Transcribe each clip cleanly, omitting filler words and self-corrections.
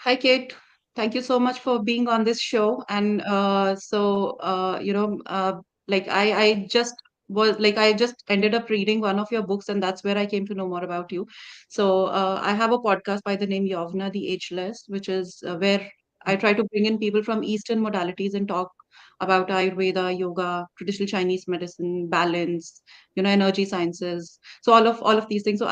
Hi, Kate. Thank you so much for being on this show. And like I just ended up reading one of your books, and that's where I came to know more about you. So I have a podcast by the name Yovna the Ageless, which is where I try to bring in people from Eastern modalities and talk about Ayurveda, yoga, traditional Chinese medicine, balance, energy sciences. So all of these things. So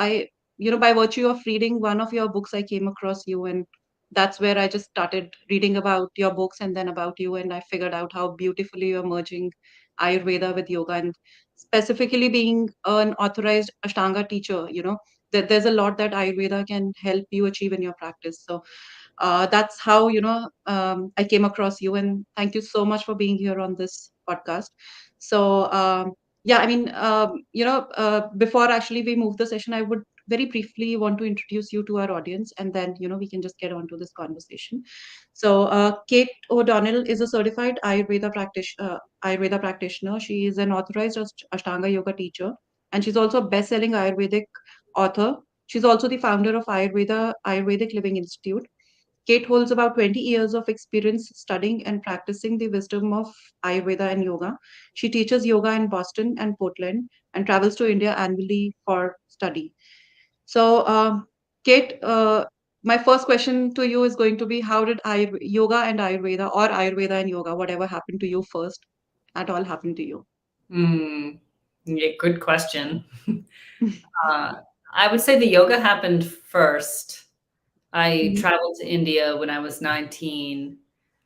by virtue of reading one of your books, I came across you, and that's where I just started reading about your books and then about you, and I figured out how beautifully you're merging Ayurveda with yoga, and specifically being an authorized Ashtanga teacher. That there's a lot that Ayurveda can help you achieve in your practice. So that's how I came across you, and thank you so much for being here on this podcast. So yeah, I mean, before actually we move the session, I would very briefly want to introduce you to our audience, and then we can just get on to this conversation. So Kate O'Donnell is a certified Ayurveda practitioner. She is an authorized Ashtanga yoga teacher, and she's also a best-selling Ayurvedic author. She's also the founder of Ayurvedic Living Institute. Kate holds about 20 years of experience studying and practicing the wisdom of Ayurveda and yoga. She teaches yoga in Boston and Portland and travels to India annually for study. So, Kate, my first question to you is going to be, how did yoga and Ayurveda, or Ayurveda and yoga, whatever happened to you first, at all happened to you? Hmm. Yeah, good question. Uh, I would say the yoga happened first. I Mhm. traveled to India when I was 19.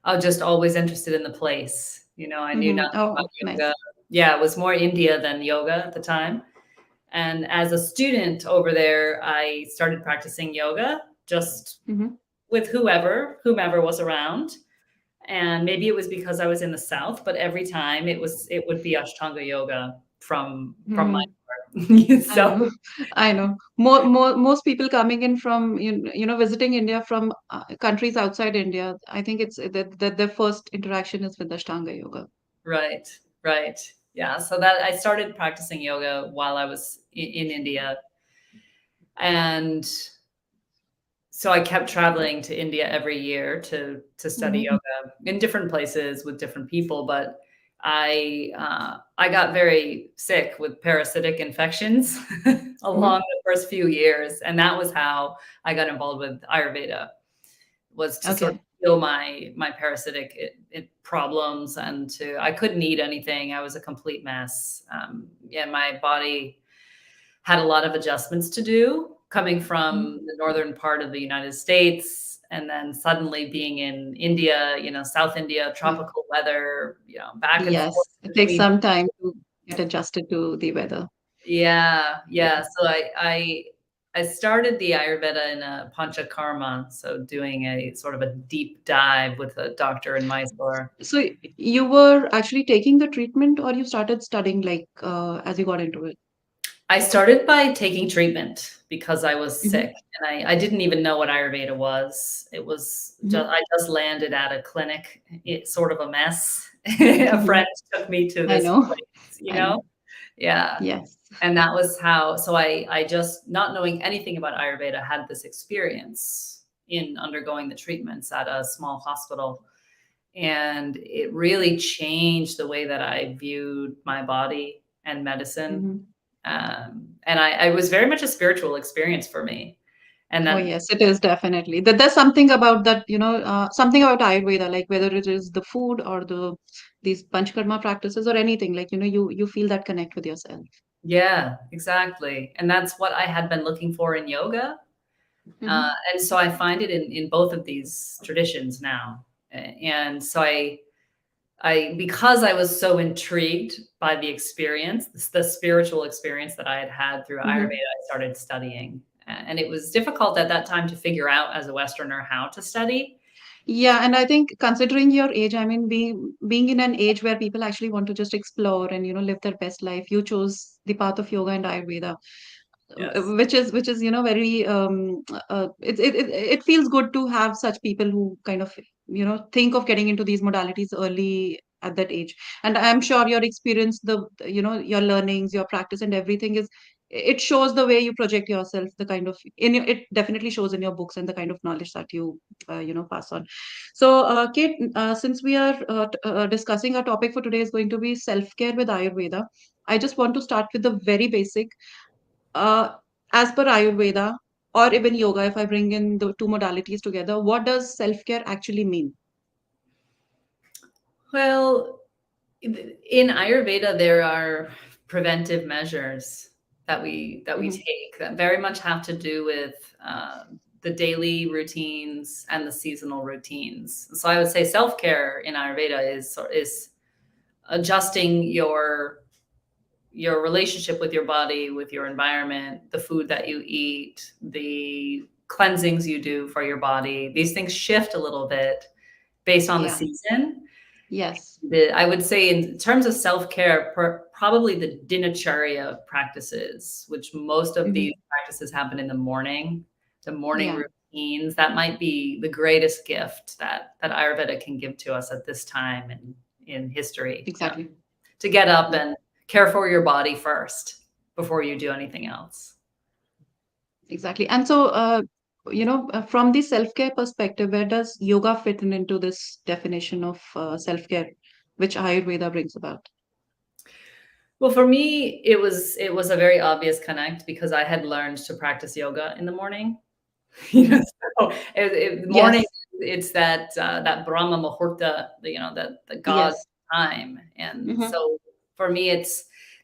I was just always interested in the place. I knew nothing Oh, about nice. yoga. Yeah, it was more India than yoga at the time. And as a student over there, I started practicing yoga just Hmm. with whomever was around. And maybe it was because I was in the South, but every time it would be Ashtanga yoga from my Hmm. part. I So know, I know. Most people coming in from visiting India from countries outside India. I think it's that their first interaction is with Ashtanga yoga. right, right. Yeah, so that I started practicing yoga while I was in India. And so I kept traveling to India every year to study Hmm. yoga in different places with different people, but I got very sick with parasitic infections Hmm. along the first few years, and that was how I got involved with Ayurveda, was to sort of Okay. heal my parasitic problems, and I couldn't eat anything. I was a complete mess. Yeah, my body had a lot of adjustments to do coming Mhm. from the northern part of the United States and then suddenly being in India, South India, Yeah. tropical weather, back and forth Yes, it takes between. some time to get adjusted to the weather. Yeah, Yeah. yeah. So I started the Ayurveda in a panchakarma, so doing a sort of a deep dive with a doctor in Mysore. So you were actually taking the treatment, or you started studying like as you got into it? I started by taking treatment because I was Hmm. sick, and I didn't even know what Ayurveda was. It was just Hmm. I just landed at a clinic, it's sort of a mess. A Hmm. friend took me to I this know. place, I know. Yeah, Yes. and that was how so I just, not knowing anything about Ayurveda, had this experience in undergoing the treatments at a small hospital, and it really changed the way that I viewed my body and medicine. Hmm. And I was very much a spiritual experience for me. And Oh, that, yes, it is definitely. There's something about that, something about Ayurveda, like whether it is the food or these Panchakarma practices or anything, like, you feel that connect with yourself. yeah, exactly. And that's what I had been looking for in yoga. Hmm. And so I find it in both of these traditions now. And so because I was so intrigued by the experience, the spiritual experience that I had had through Ayurveda, Hmm. I started studying. And it was difficult at that time to figure out as a Westerner how to study. Yeah, and I think considering your age, I mean, being in an age where people actually want to just explore and live their best life, you chose the path of yoga and Ayurveda, Yes. which is very it feels good to have such people who kind of think of getting into these modalities early at that age. And I'm sure your experience, your learnings, your practice, and everything is it shows the way you project yourself, the kind of it definitely shows in your books and the kind of knowledge that you pass on. So Kate, since we are discussing, our topic for today is going to be self-care with Ayurveda. I just want to start with the very basic. uh, as per Ayurveda or even yoga, if I bring in the two modalities together, what does self-care actually mean? Well, in Ayurveda, there are preventive measures that we Hmm. take that very much have to do with the daily routines and the seasonal routines. So I would say self care in Ayurveda is adjusting your relationship with your body, with your environment, the food that you eat, the cleansings you do for your body. These things shift a little bit based on the Yeah. season. Yes. I would say in terms of self-care, probably the dinacharya practices, which most of Hmm. these practices happen in the morning Yeah. routines, that might be the greatest gift that Ayurveda can give to us at this time in history. Yeah. Exactly. To get up Yeah. and care for your body first before you do anything else. Exactly. And so, from the self-care perspective, where does yoga fit into this definition of self-care, which Ayurveda brings about? Well, for me, it was a very obvious connect because I had learned to practice yoga in the morning. You know, Hmm. so morning, Yes. it's that Brahma Muhurta, that the God Yes. time, and Hmm. so for me,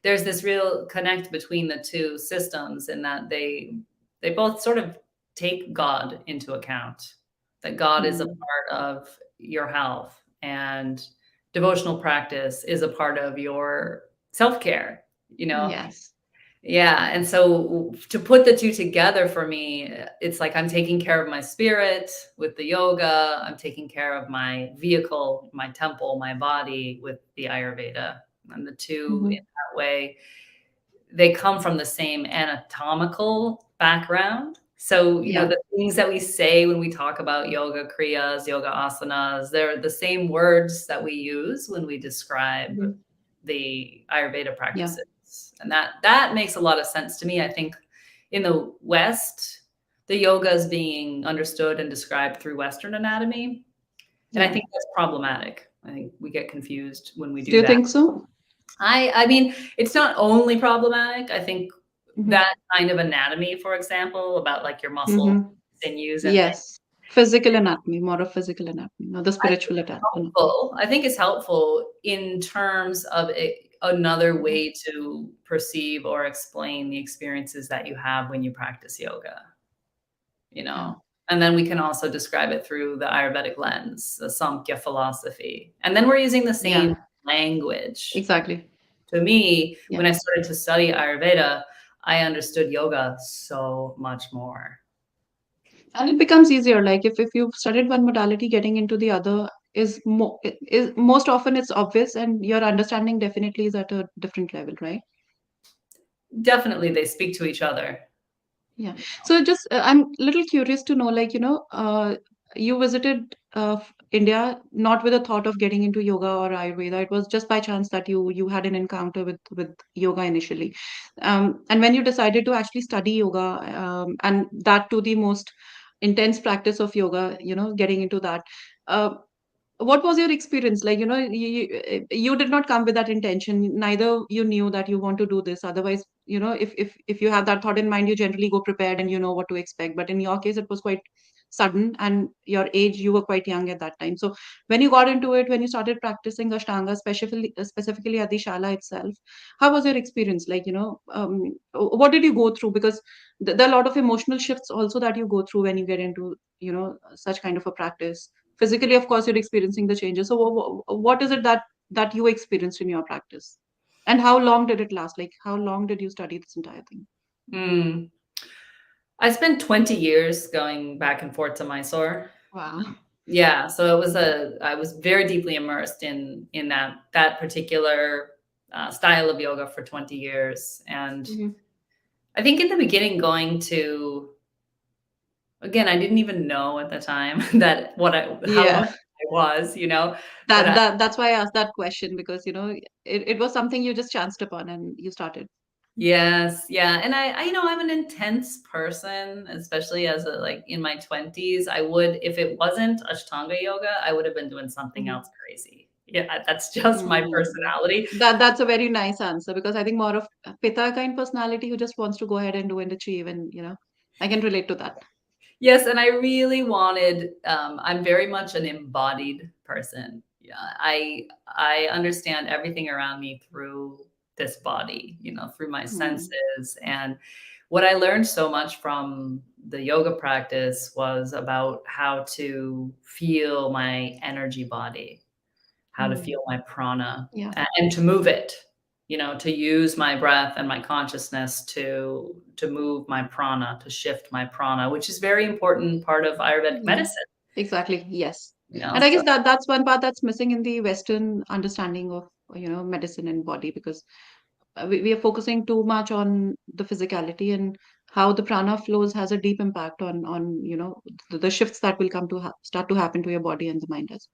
there's this real connect between the two systems in that they both sort of take God into account. That God is a Mm. part of your health, and devotional practice is a part of your self care. You know, Yes. yeah, and so to put the 2 together for me, it's like I'm taking care of my spirit with the yoga, I'm taking care of my vehicle, my temple, my body with the Ayurveda, and the 2 in Hmm. that way, they come from the same anatomical background. So, Yeah. the things that we say when we talk about yoga kriyas, yoga asanas, they're the same words that we use when we describe Hmm. the Ayurveda Yeah. practices. And that makes a lot of sense to me. I think in the West, the yoga is being understood and described through Western anatomy. And I Yeah. think that's problematic. I think we get confused when we Do do you that. think so? I mean, it's not only problematic. I think Hmm. that kind of anatomy, for example, about like your muscle Hmm. sinews and things, Yes. Physical anatomy, more of physical anatomy, not the I think spiritual anatomy. helpful. I think it's helpful in terms of another Mhm. way to perceive or explain the experiences that you have when you practice yoga, you Yeah. know? And then we can also describe it through the Ayurvedic lens, the Samkhya philosophy. And then we're using the same Yeah. language. Exactly. To me, Yeah. when I started to study Ayurveda, I understood yoga so much more. And it becomes easier. Like if you've studied one modality, getting into the other is most often it's obvious, and your understanding definitely is at a different level, right? Definitely, they speak to each other. Yeah. So just I'm a little curious to know, like, you visited India not with a thought of getting into yoga or Ayurveda. It was just by chance that you had an encounter with yoga initially. And when you decided to actually study yoga, and that to the most intense practice of yoga, getting into that. Uh, what was your experience like? You did not come with that intention, neither you knew that you want to do this. Otherwise, if you have that thought in mind, you generally go prepared and you know what to expect. But in your case, it was quite sudden, and your age, you were quite young at that time. So when you got into it, when you started practicing Ashtanga, specifically at the shala itself, how was your experience like? What did you go through? Because there are a lot of emotional shifts also that you go through when you get into such kind of a practice. Physically, of course, you're experiencing the changes. So what is it that you experienced in your practice, and how long did it last? Like, how long did you study this entire thing? Mm. I spent 20 years going back and forth to Mysore. Wow. Yeah, so I was very deeply immersed in that particular style of yoga for 20 years. And Mhm. I think in the beginning going to again, I didn't even know at the time that how old Yeah, I was, but that's why I asked that question, because it was something you just chanced upon and you started. Yes, yeah, and I'm an intense person, especially as a like, in my 20s. I would if it wasn't Ashtanga yoga, I would have been doing something Mhm. else crazy. Yeah, that's just my Mm. personality. That's a very nice answer because I think more of a Pitta kind personality who just wants to go ahead and do and achieve, and I can relate to that. Yes, and I really wanted, I'm very much an embodied person. Yeah, I understand everything around me through this body, through my Mm. senses. And what I learned so much from the yoga practice was about how to feel my energy body, how to Mm. feel my prana, Yeah. and to move it, to use my breath and my consciousness to move my prana, to shift my prana, which is very important part of Ayurvedic Yeah. medicine, Exactly. Yes. And I so guess that's one part that's missing in the Western understanding of, medicine and body because we are focusing too much on the physicality and how the prana flows has a deep impact on the shifts that will come to start to happen to your body and the mind as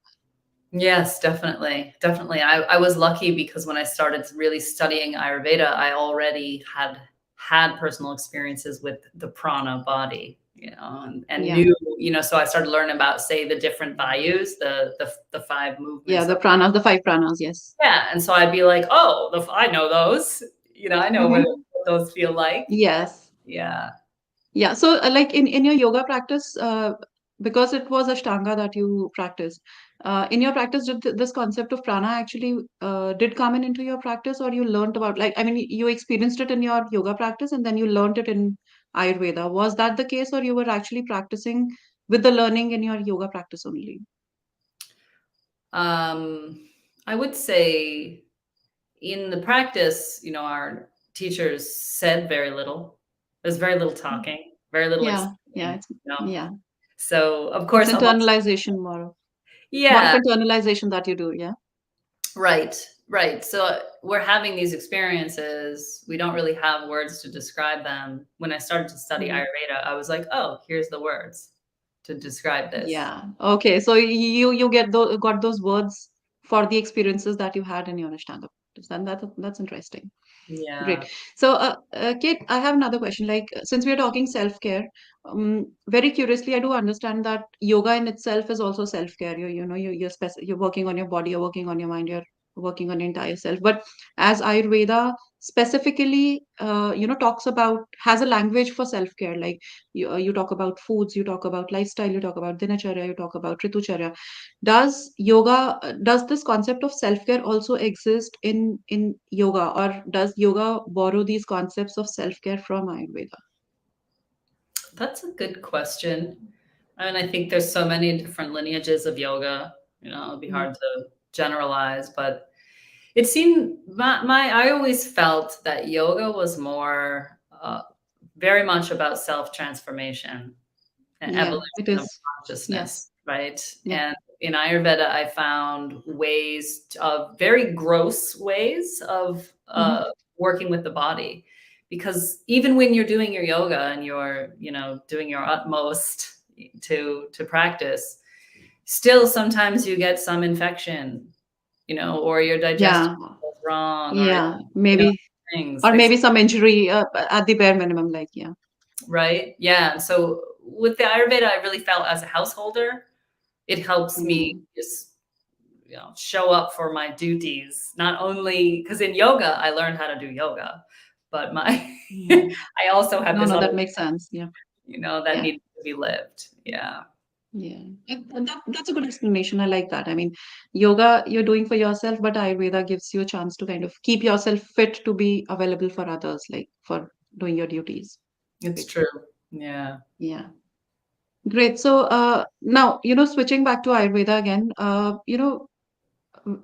yes, definitely, definitely. I was lucky because when I started really studying Ayurveda, I already had personal experiences with the prana body, well. and Yeah. knew, so I started learning about, say, the different vayus, the five Yeah. movements The of, pranas, the five pranas. Yes. yeah, and so I'd be like, oh, I know those, I know Hmm. what those feel like. Yes. Yeah. Yeah. So, like in your yoga practice, because it was Ashtanga that you practiced, in your practice, did this concept of prana actually did come in into your practice, or you learned about like I mean, you experienced it in your yoga practice, and then you learned it in Ayurveda. Was that the case, or you were actually practicing with the learning in your yoga practice only? Um, I would say in the practice, our teachers said very little. There's very little talking, very little Yeah. Yeah. explaining, It's you know. yeah. So of It's course, internalization more of yeah, internalization that you do. Yeah. right, right. So we're having these experiences. We don't really have words to describe them. When I started to study Mm-hmm. Ayurveda, I was like, oh, here's the words to describe this. Yeah. Okay. So you got those words for the experiences that you had in your Ashtanga practice, and that's interesting. Yeah. Great. So, Kate, I have another question. Like, since we are talking self-care, very curiously, I do understand that yoga in itself is also self-care. You're working on your body, you're working on your mind, you're working on your entire self. But as Ayurveda specifically, talks about has a language for self-care. Like you talk about foods, you talk about lifestyle, you talk about dinacharya, you talk about ritucharya. Does this concept of self-care also exist in yoga, or does yoga borrow these concepts of self-care from Ayurveda? That's a good question. And I think there's so many different lineages of yoga, it'd be Mm. hard to generalize, but it seemed I always felt that yoga was more, very much about self-transformation and Yeah, it evolution of is. Yes. consciousness, right? Yeah. And in Ayurveda, I found ways of very gross ways of Hmm. working with the body, because even when you're doing your yoga and you're doing your utmost to practice, still sometimes you get some infection, or your digestion Yeah. goes wrong, or Yeah. you know Maybe, things. or There's maybe some injury at the bare minimum. Like, yeah. right, yeah. And so with the Ayurveda, I really felt as a householder, it helps me Mm. just show up for my duties, not only because in yoga I learned how to do yoga, but my Mm. I also had No, this no, other that makes sense. Yeah. that Yeah. needed to be lived. Yeah. Yeah, that's a good explanation. I like that. I mean, yoga you're doing for yourself, but Ayurveda gives you a chance to kind of keep yourself fit to be available for others, like for doing your duties. It's Great. true. Yeah. Yeah, great. So now, switching back to Ayurveda again,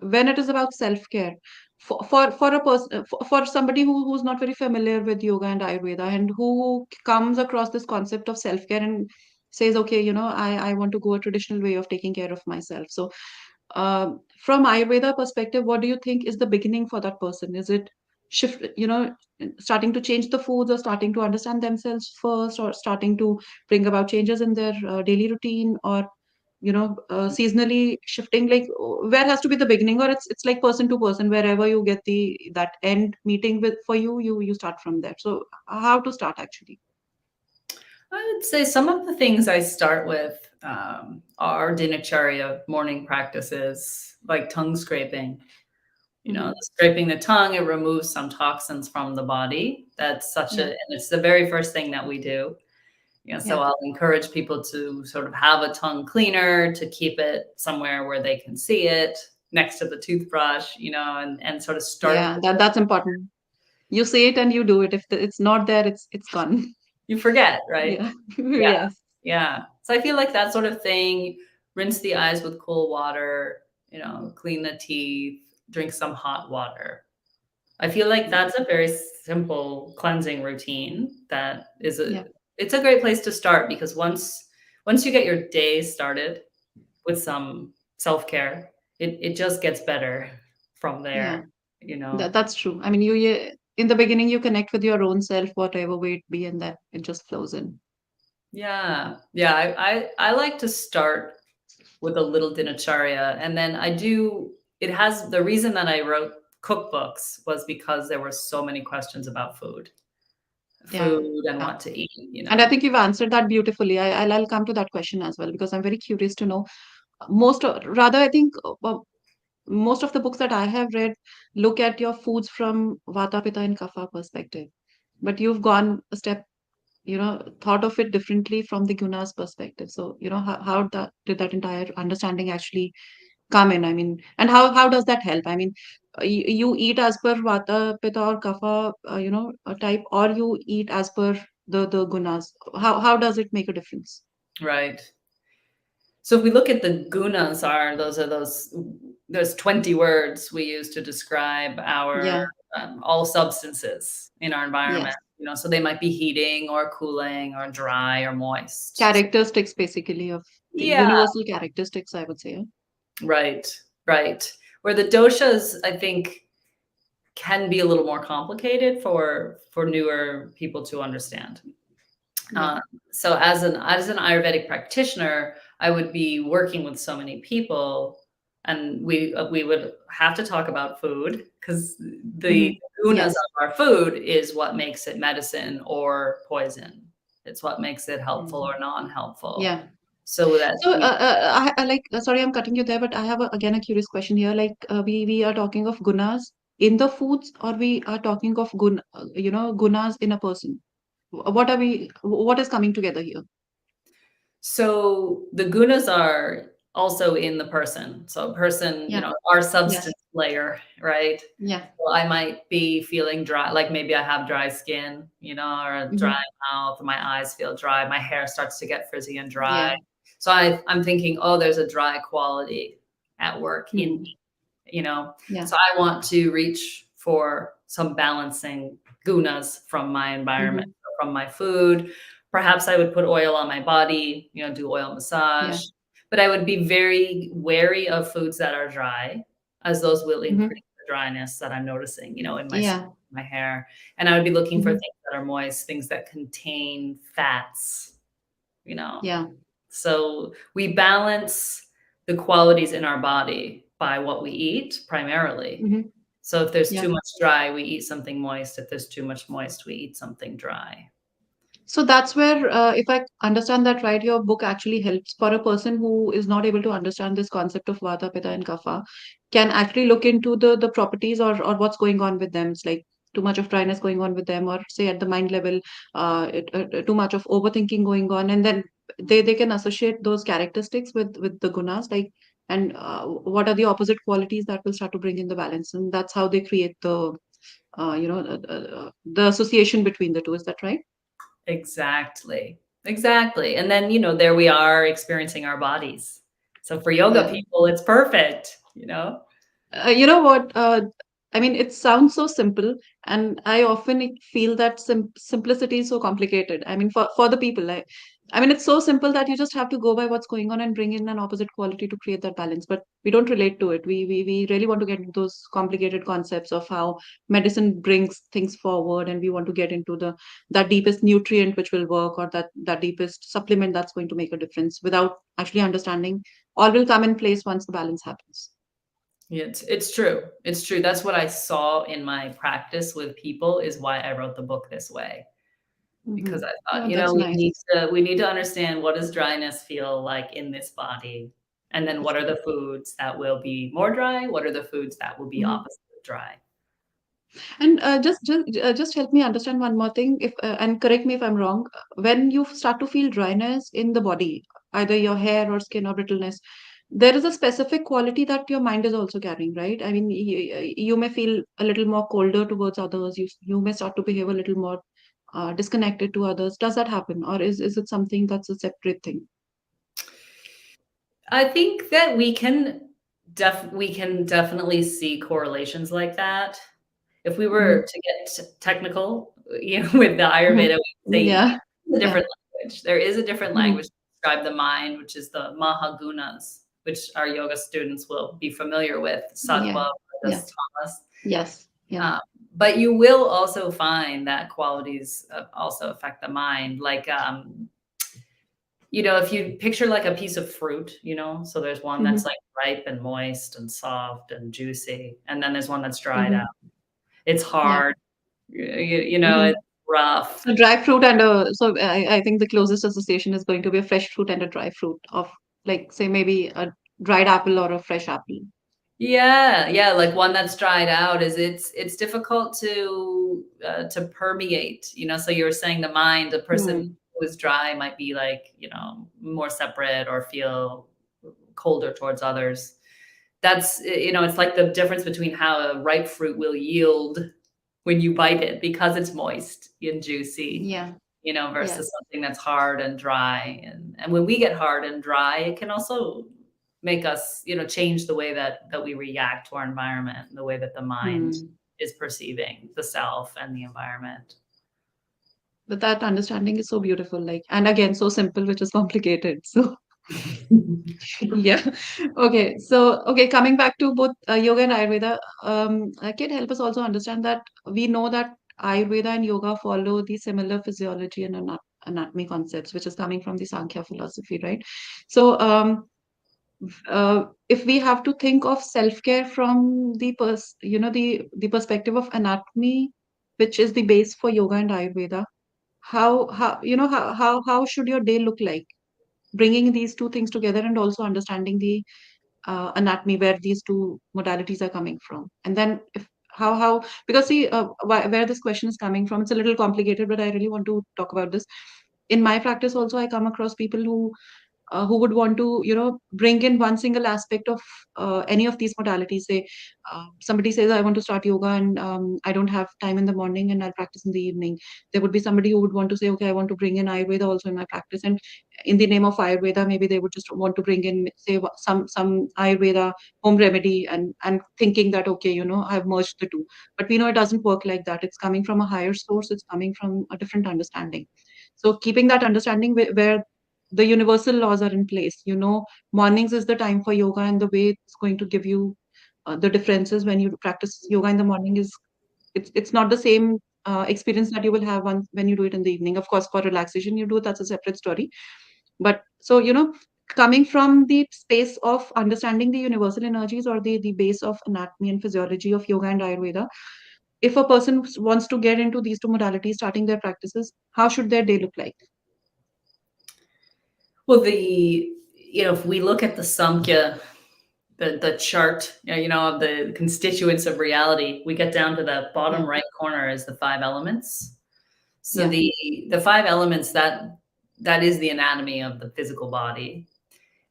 when it is about self-care, for a person for somebody who's not very familiar with yoga and Ayurveda and who comes across this concept of self-care and says, okay, I want to go a traditional way of taking care of myself. So from Ayurveda perspective, what do you think is the beginning for that person? Is it starting to change the foods, or starting to understand themselves first, or starting to bring about changes in their daily routine, or seasonally shifting, like where has to be the beginning, or it's like person to person, wherever you get the that end meeting with for you start from there. So how to start actually? I would say some of the things I start with are dinacharya morning practices, like tongue scraping. Hmm. Scraping the tongue, it removes some toxins from the body. That's such a, Yeah, and it's the very first thing that we do. So yeah, I'll encourage people to sort of have a tongue cleaner, to keep it somewhere where they can see it next to the toothbrush, and sort of start. yeah. That's important. You say it and you do it. If it's not there, it's gone. You forget, right? Yeah. Yeah, Yes. yeah. So I feel like that sort of thing, rinse the eyes with cool water, clean the teeth, drink some hot water. I feel like Yeah. that's a very simple cleansing routine that is a Yeah. it's a great place to start because once you get your day started with some self-care, it just gets better from Yeah. there, you know? That's true. I mean, in the beginning you connect with your own self, whatever way it be, and that it just flows in. Yeah. Yeah, I like to start with a little dinacharya, and then it has the reason that I wrote cookbooks was because there were so many questions about Yeah. food and what to eat, And I think you've answered that beautifully. I'll come to that question as well because I'm very curious to know. Rather, I think most of the books that I have read look at your foods from Vata, Pitta, and Kapha perspective. But you've gone a step, thought of it differently from the Gunas perspective. So, how did that entire understanding actually come in? I mean, and how does that help? I mean, you eat as per Vata, Pitta, or Kapha, a type, or you eat as per the Gunas. How does it make a difference? right? So if we look at the gunas are those 20 words we use to describe our Yeah. all substances in our environment. Yes. So they might be heating or cooling or dry or moist. Characteristics basically of the Yeah, universal characteristics, I would say. right, right. Where the doshas, I think, can be a little more complicated for newer people to understand. Yeah. Uh, so as an Ayurvedic practitioner, I would be working with so many people, and we would have to talk about food because the Hmm. gunas Yes. of our food is what makes it medicine or poison. It's what makes it helpful Mhm. or non-helpful. Yeah. So that So, I like, sorry, I'm cutting you there, but I have again a curious question here. Like, we are talking of gunas in the foods, or we are talking of gunas in a person. What is coming together here? So the gunas are also in the person. So person, Yeah. our Yes. substance layer, right? Yeah. So I might be feeling dry, like maybe I have dry skin, or a dry Hmm. mouth, my eyes feel dry, my hair starts to get frizzy and dry. Yeah. So I'm thinking, oh, there's a dry quality at work in Hmm. me, you know? Yeah. So I want to reach for some balancing gunas from my environment, Hmm. from my food. Perhaps I would put oil on my body, do oil massage, Yeah. but I would be very wary of foods that are dry, as those will increase Hmm. the dryness that I'm noticing, in my skin, Yeah. my hair. And I would be looking for Hmm. things that are moist, things that contain fats, you know. Yeah. So we balance the qualities in our body by what we eat primarily. Hmm. So if there's Yeah. too much dry, we eat something moist. If there's too much moist, we eat something dry. So that's where, if I understand that right, your book actually helps for a person who is not able to understand this concept of Vata, Pitta, and Kapha, can actually look into the properties or what's going on with them. It's like too much of dryness going on with them, or say at the mind level, too much of overthinking going on, and then they can associate those characteristics with the gunas, like, and what are the opposite qualities that will start to bring in the balance, and that's how they create the association between the two. Is that right? Exactly. Exactly. And then, there we are experiencing our bodies. So for yoga Yeah. people, it's perfect. You know what? I mean, it sounds so simple, and I often feel that simplicity is so complicated. I mean, for the people, I mean, it's so simple that you just have to go by what's going on and bring in an opposite quality to create that balance. But we don't relate to it. We really want to get into those complicated concepts of how medicine brings things forward, and we want to get into the that deepest nutrient which will work, or that deepest supplement that's going to make a difference, without actually understanding all will come in place once the balance happens. Yeah, it's true. It's true. That's what I saw in my practice with people is why I wrote the book this way. Hmm. Because I thought, Yeah, that's nice. we need to understand what does dryness feel like in this body, and then what are the foods that will be more dry? What are the foods that will be Mhm. opposite of dry? And just help me understand one more thing, if and correct me if I'm wrong. When you start to feel dryness in the body, either your hair or skin or brittleness, there is a specific quality that your mind is also carrying, right? I mean, you may feel a little more colder towards others. You may start to behave a little more disconnected to others. Does that happen, or is it something that's a separate thing? I think that we can definitely see correlations like that. If we Hmm. were to get technical, with the Hmm. Ayurveda, we'd say Yeah, a yeah. different language. There is a different Hmm. language to describe the mind, which is the Mahagunas, which our yoga students will be familiar with, Yeah, Sattva, yeah, Rajas, Tamas. yes, yeah. Um, but you will also find that qualities also affect the mind. Like, if you picture like a piece of fruit, so there's one Hmm. that's like ripe and moist and soft and juicy, and then there's one that's dried out. Hmm. It's Yeah. hard, Hmm. it's rough. So dry fruit and so I think the closest association is going to be a fresh fruit and a dry fruit of, like, say maybe a dried apple or a fresh apple. Yeah, yeah, like one that's dried out is it's difficult to permeate, so you were saying the mind, a person Hmm. who is dry might be like, more separate or feel colder towards others. That's, it's like the difference between how a ripe fruit will yield when you bite it because it's moist and juicy, Yeah. Yeah. versus something that's hard and dry. And when we get hard and dry, it can also make us, change the way that we react to our environment, and the way that the mind Hmm. is perceiving the self and the environment. But that understanding is so beautiful, like, and again, so simple, which is complicated. So yeah. Okay. So, okay, coming back to both yoga and Ayurveda, can help us also understand that we know that Ayurveda and yoga follow the similar physiology and anatomy concepts, which is coming from the Sankhya philosophy, right? So, if we have to think of self-care from the perspective of anatomy, which is the base for yoga and Ayurveda, how should your day look like? Bringing these two things together and also understanding the anatomy where these two modalities are coming from, and then if how because see, where this question is coming from, it's a little complicated, but I really want to talk about this. In my practice also, I come across people who would want to bring in one single aspect of any of these modalities. Say somebody says, I want to start yoga, and I don't have time in the morning and I'll practice in the evening. There would be somebody who would want to say, okay, I want to bring in Ayurveda also in my practice, and in the name of Ayurveda, maybe they would just want to bring in, say, some Ayurveda home remedy, and thinking that, okay, I've merged the two. But we know it doesn't work like that. It's coming from a higher source. It's coming from a different understanding. So keeping that understanding where the universal laws are in place. Mornings is the time for yoga, and the way it's going to give you the differences when you practice yoga in the morning is, it's not the same experience that you will have when you do it in the evening. Of course, for relaxation, you do it, that's a separate story. But so, coming from the space of understanding the universal energies, or the base of anatomy and physiology of yoga and Ayurveda, if a person wants to get into these two modalities, starting their practices, how should their day look like? Well, if we look at the Samkhya, the chart, of the constituents of reality, we get down to the bottom Yeah, right corner is the five elements. So yeah. the five elements, that is the anatomy of the physical body,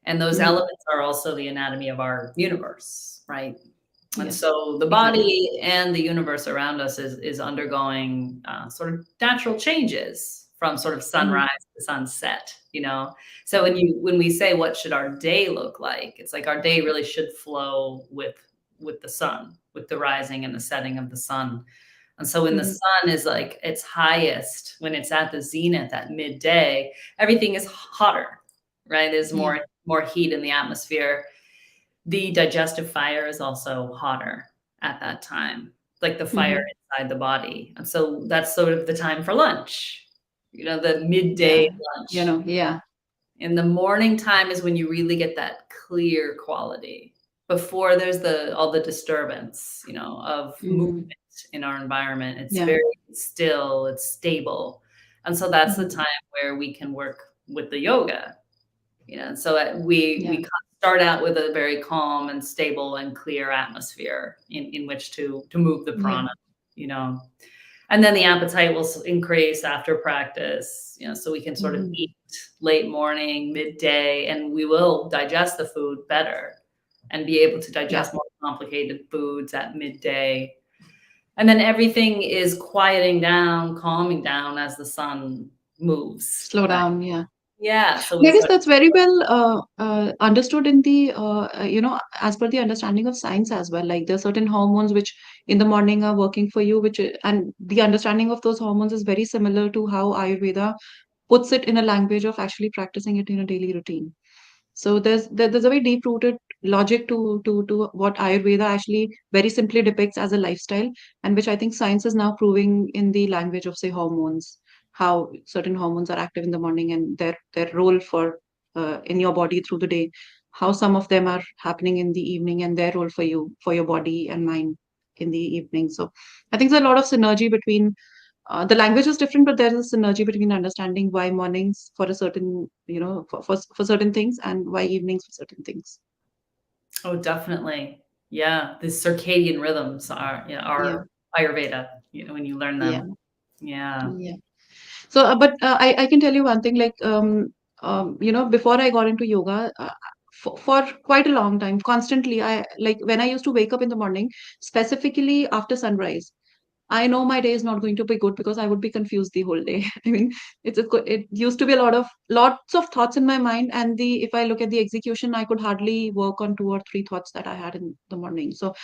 and those Hmm. elements are also the anatomy of our universe, right? And Yeah, so the exactly. body and the universe around us is undergoing sort of natural changes from sort of Hmm. sunrise to sunset. So when we say what should our day look like, it's like our day really should flow with the sun, with the rising and the setting of the sun. And so when the Mhm. sun is like its highest, when it's at the zenith at midday, everything is hotter, right? There's Yeah. more heat in the atmosphere. The digestive fire is also hotter at that time, like the fire Mhm. inside the body. And so that's sort of the time for lunch, the midday Yeah. lunch. Yeah. In the morning time is when you really get that clear quality. Before there's all the disturbance, of movement Mhm. in our environment. It's Yeah. very still, it's stable. And so that's the Mhm. time where we can work with the yoga. And so we Yeah. start out with a very calm and stable and clear atmosphere in which to move the Yeah. prana, you know. And then the appetite will increase after practice, so we can sort of Mhm. eat late morning, midday, and we will digest the food better and be able to Yeah. digest more complicated foods at midday. And then everything is quieting down, calming down as the sun moves, Slow right? down. Yeah. Yeah, so I we guess start. that's very well understood in the, as per the understanding of science as well. Like there are certain hormones which in the morning are working for you, and the understanding of those hormones is very similar to how Ayurveda puts it in a language of actually practicing it in a daily routine. So there's a very deep rooted logic to what Ayurveda actually very simply depicts as a lifestyle, and which I think science is now proving in the language of say hormones, how certain hormones are active in the morning and their role for in your body through the day, how some of them are happening in the evening and their role for you for your body and mind in the evening. So I think there's a lot of synergy between the language is different, but there is a synergy between understanding why mornings for a certain, for certain things and why evenings for certain things. Oh, definitely. Yeah, the circadian rhythms Yeah, are Ayurveda, when you learn yeah, them. Yeah. yeah. So, but I can tell you one thing, like, before I got into yoga, for quite a long time, constantly, like when I used to wake up in the morning, specifically after sunrise. I know my day is not going to be good because I would be confused the whole day. I mean, it used to be lots of thoughts in my mind, and the if I look at the execution, I could hardly work on two or three thoughts that I had in the morning. So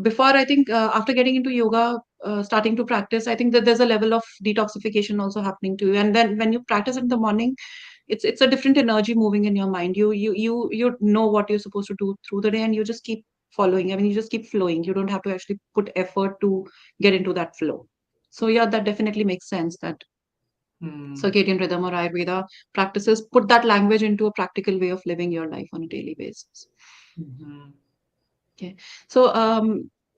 before I think after getting into yoga, starting to practice, I think that there's a level of detoxification also happening too. And then when you practice in the morning, it's a different energy moving in your mind. You know what you're supposed to do through the day, and you just keep following. I mean, you just keep flowing. You don't have to actually put effort to get into that flow. So yeah, that definitely makes sense that Hmm. circadian rhythm or Ayurveda practices put that language into a practical way of living your life on a daily basis. Mhm. Okay. So,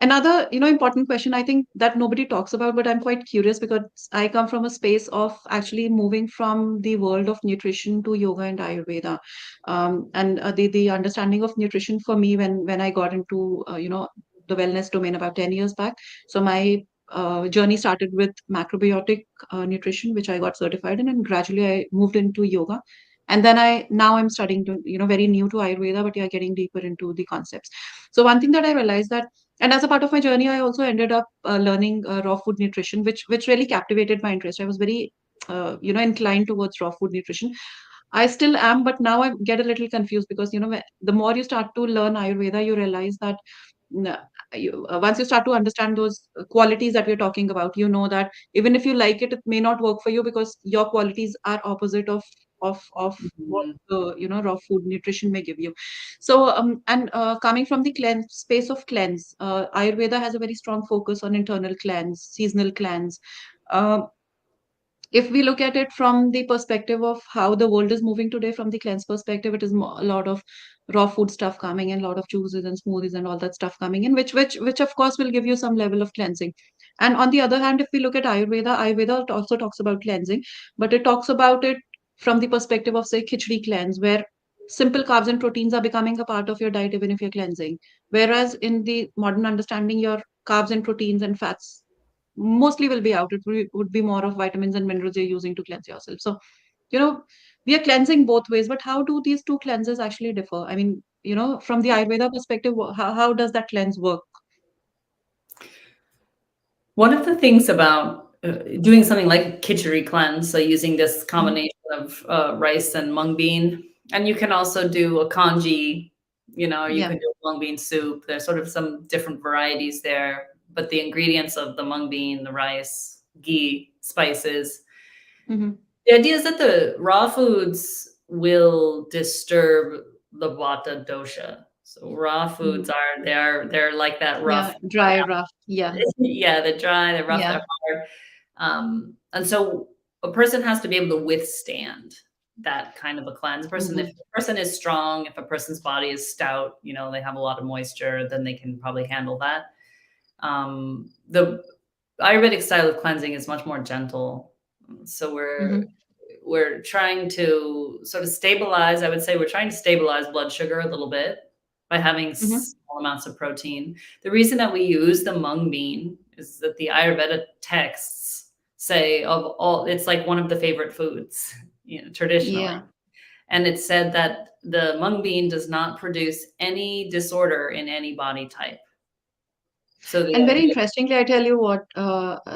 another, important question I think that nobody talks about, but I'm quite curious because I come from a space of actually moving from the world of nutrition to yoga and Ayurveda. And the understanding of nutrition for me when I got into, the wellness domain about 10 years back. So my journey started with macrobiotic nutrition, which I got certified in, and gradually I moved into yoga. And then now I'm studying to, very new to Ayurveda, but yeah, getting deeper into the concepts. So one thing that I realized that, and as a part of my journey, I also ended up learning raw food nutrition, which really captivated my interest. I was very, inclined towards raw food nutrition. I still am, but now I get a little confused because the more you start to learn Ayurveda, you realize that n- once you start to understand those qualities that we're talking about, you know that even if you like it, it may not work for you because your qualities are opposite of what Mhm. the raw food nutrition may give you. So and coming from the cleanse space of cleanse, Ayurveda has a very strong focus on internal cleanse, seasonal cleanse. Uh, if we look at it from the perspective of how the world is moving today, from the cleanse perspective, it is a lot of raw food stuff coming in, a lot of juices and smoothies and all that stuff coming in, which of course will give you some level of cleansing. And on the other hand, if we look at Ayurveda also talks about cleansing, but it talks about it from the perspective of say khichdi cleanse, where simple carbs and proteins are becoming a part of your diet even if you're cleansing. Whereas in the modern understanding, your carbs and proteins and fats mostly will be out. Would be more of vitamins and minerals you're using to cleanse yourself. So, you know, we are cleansing both ways, but how do these two cleanses actually differ? I mean, from the Ayurveda perspective, how does that cleanse work? One of the things about doing something like a khichdi cleanse, so using this Mhm. combination of rice and mung bean, and you can also do a congee, you Yeah. can do a mung bean soup. There's sort of some different varieties there. but the ingredients of the mung bean, the rice, ghee, spices. Mm-hmm. The idea is that the raw foods will disturb the vata dosha. So raw foods Mm-hmm. they're like that rough. Yeah, dry, rough. Yeah, Yeah, they're dry, they're rough, yeah. they're hard. And so a person has to be able to withstand that kind of a cleanse. If Mm-hmm. a person is strong, if a person's body is stout, they have a lot of moisture, then they can probably handle that. The Ayurvedic style of cleansing is much more gentle. So Mm-hmm. we're trying to sort of stabilize. I would say we're trying to stabilize blood sugar a little bit by having Mm-hmm. small amounts of protein. The reason that we use the mung bean is that the Ayurveda texts say of all, it's like one of the favorite foods, traditionally. Yeah. And it said that the mung bean does not produce any disorder in any body type. So the And very idea, interestingly, I tell you what,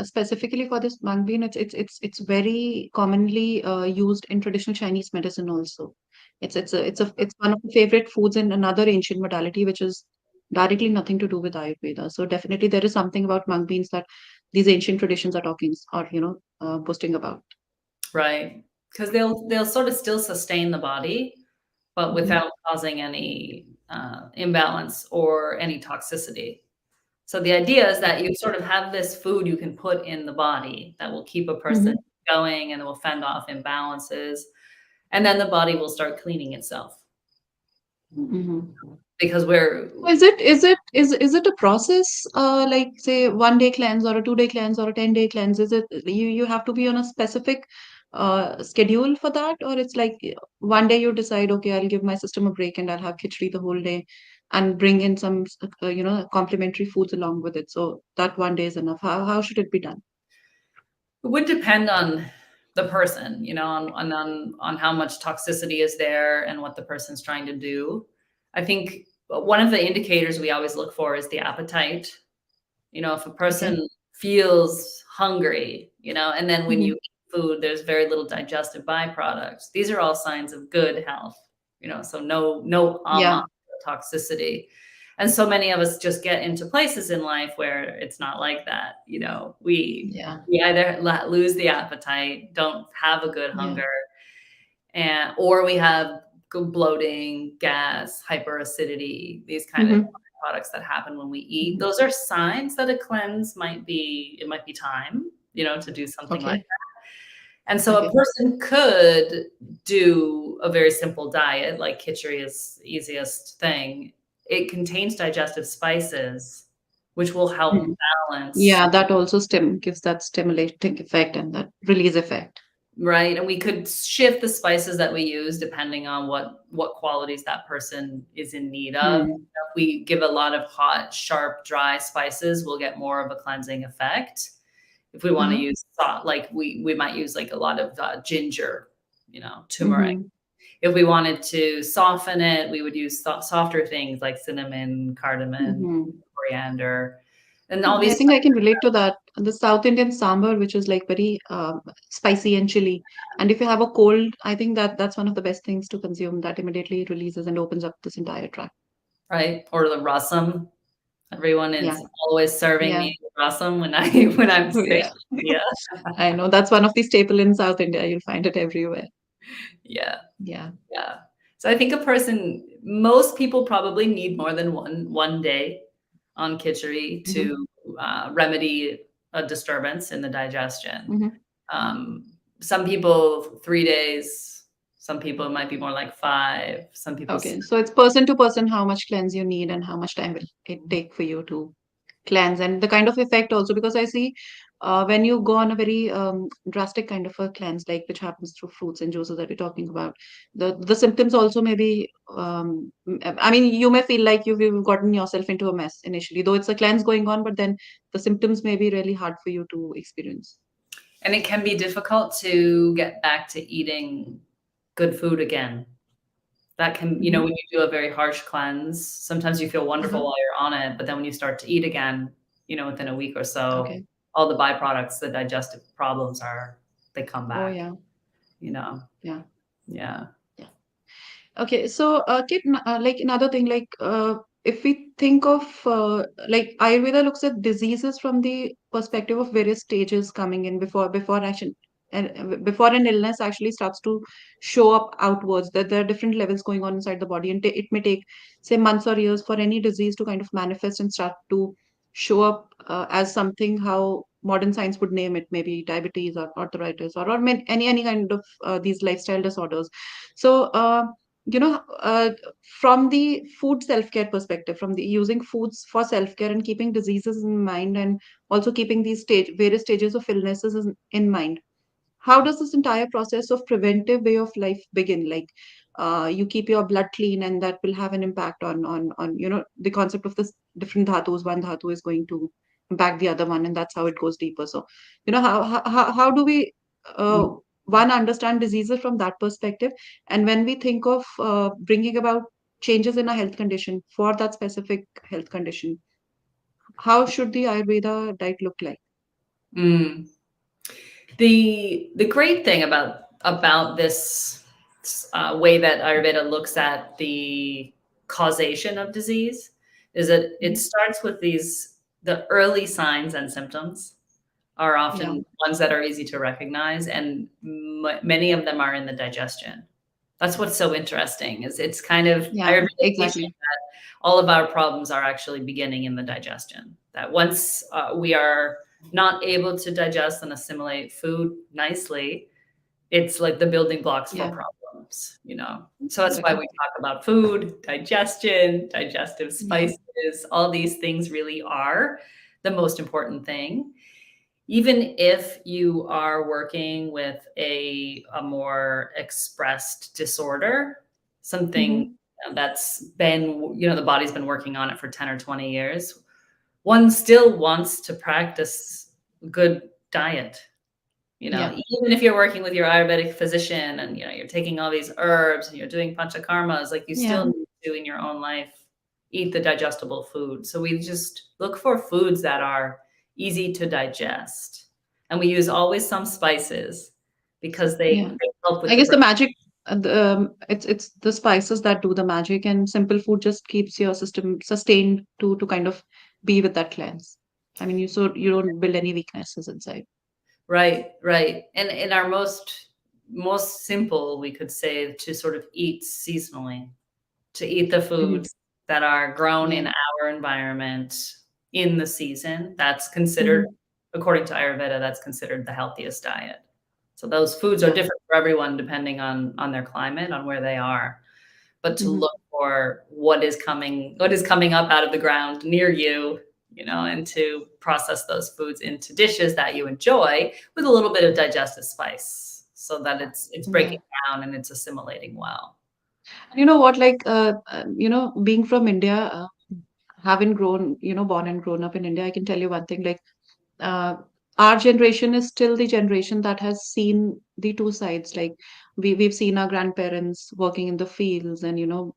specifically for this mung bean, it's very commonly used in traditional Chinese medicine also. It's one of the favorite foods in another ancient modality, which is directly nothing to do with Ayurveda. So definitely there is something about mung beans that these ancient traditions are talking or boasting about. right? Because they'll sort of still sustain the body, but Hmm. without causing any imbalance or any toxicity. So the idea is that you sort of have this food you can put in the body that will keep a person Hmm. going and it will fend off imbalances, and then the body will start cleaning itself Hmm. because we're Is it a process like say 1 day cleanse or a 2 day cleanse or a 10 day cleanse? Is it you have to be on a specific schedule for that, or it's like 1 day you decide, okay, I'll give my system a break and I'll have khichdi the whole day and bring in some complementary foods along with it. So that 1 day is enough. How should it be done? It would depend on the person, on how much toxicity is there and what the person's trying to do. I think one of the indicators we always look for is the appetite. If a Okay. person feels hungry, and then when you Hmm. eat food, there's very little digestive byproducts. These are all signs of good health, so no Yeah. toxicity. And so many of us just get into places in life where it's not like that. Yeah. We either lose the appetite, don't have a good Yeah. hunger, or we have bloating, gas, hyperacidity, these kind of Hmm. products that happen when we eat. Hmm. Those are signs that a cleanse it might be time, to do something like Okay. that. And so a Okay. person could do a very simple diet, like khichdi is the easiest thing. It contains digestive spices, which will help balance. Yeah, that also gives that stimulating effect and that release effect. Right, and we could shift the spices that we use depending on what qualities that person is in need of. Hmm. If we give a lot of hot, sharp, dry spices, we'll get more of a cleansing effect. If we wanna Uh-huh. use like we might use, like, a lot of, ginger, turmeric. Hmm. If we wanted to soften it, we would use softer things like cinnamon, cardamom, Hmm. coriander, and all I these. think I can relate to that. The South Indian sambar, which is like very spicy and chilly. And if you have a cold, I think that's one of the best things to consume that immediately releases and opens up this entire tract. Right? Or the rasam. Everyone Yeah. is always serving Yeah. me rasam when when I'm sick. Yeah. Yeah. I know that's one of the staple in South India. You'll find it everywhere. Yeah. Yeah. Yeah. So I think most people probably need more than one day on khichdi Hmm. to remedy a disturbance in the digestion. Hmm. Some people 3 days, some people it might be more like five, some people Okay. So it's person to person how much cleanse you need and how much time will it take for you to cleanse and the kind of effect also because I see when you go on a very drastic kind of a cleanse like which happens through fruits and juices that we're talking about the symptoms also may be I mean you may feel like you've gotten yourself into a mess initially though it's a cleanse going on but then the symptoms may be really hard for you to experience. and it can be difficult to get back to eating good food again. That can, Hmm. when you do a very harsh cleanse, sometimes you feel wonderful Uh-huh. while you're on it, but then when you start to eat again, within a week or so, Okay. all the byproducts, the digestive problems they come Oh back, yeah. you know? Yeah. Yeah. Yeah. Okay, so Kit, like another thing, like if we think of like Ayurveda looks at diseases from the perspective of various stages coming in before action and before an illness actually starts to show up outwards, that there are different levels going on inside the body, and it may take say months or years for any disease to kind of manifest and start to show up as something how modern science would name it, maybe diabetes or arthritis or any kind of these lifestyle disorders. So you know from the food self-care perspective, from the using foods for self-care and keeping diseases in mind, and also keeping these various stages of illnesses in mind, how does this entire process of preventive way of life begin? Like, you keep your blood clean, and that will have an impact on the concept of this different dhatus. One dhatu is going to impact the other one, and that's how it goes deeper. So, how do we uh, one understand diseases from that perspective, and when we think of bringing about changes in a health condition for that specific health condition, how should the Ayurveda diet look like? Mm. The great thing about this way that Ayurveda looks at the causation of disease is that it Mhm. starts with the early signs and symptoms are Yeah, often ones that are easy to recognize, and many of them are in the digestion. That's what's so interesting is it's kind of yeah, Ayurveda teaching exactly. that all of our problems are actually beginning in the digestion. That once we are not able to digest and assimilate food nicely, it's like the building blocks for Yeah, problems, you know? So that's why we exactly. talk about food, digestion, digestive Yeah. spices, all these things really are the most important thing. Even if you are working with a more expressed disorder, something Mhm. that's been, you know, the body's been working on it for 10 or 20 years, one still wants to practice good diet. You know, Yeah, even if you're working with your Ayurvedic physician and, you know, you're taking all these herbs and you're doing panchakarmas, like you yeah, still need to in your own life eat the digestible food. So we just look for foods that are easy to digest. And we use always some spices because yeah. they help with I the guess brain. the magic, it's the spices that do the magic, and simple food just keeps your system sustained to kind of be with that cleanse. I mean, you don't build any weaknesses inside. Right, right. And in our most simple, we could say to sort of eat seasonally, to eat the Hmm. foods that are grown Yeah. in our environment in the season. That's considered, Hmm. according to Ayurveda, that's considered the healthiest diet. So those foods are Yeah. different for everyone depending on their climate, on where they are. But to Hmm. look for what is coming up out of the ground near you, you know, and to process those foods into dishes that you enjoy with a little bit of digestive spice so that it's Yeah. breaking down and it's assimilating well. And you know what? Like, being from India, having grown, born and grown up in India, I can tell you one thing. Like, uh, our generation is still the generation that has seen the two sides. Like, we've seen our grandparents working in the fields and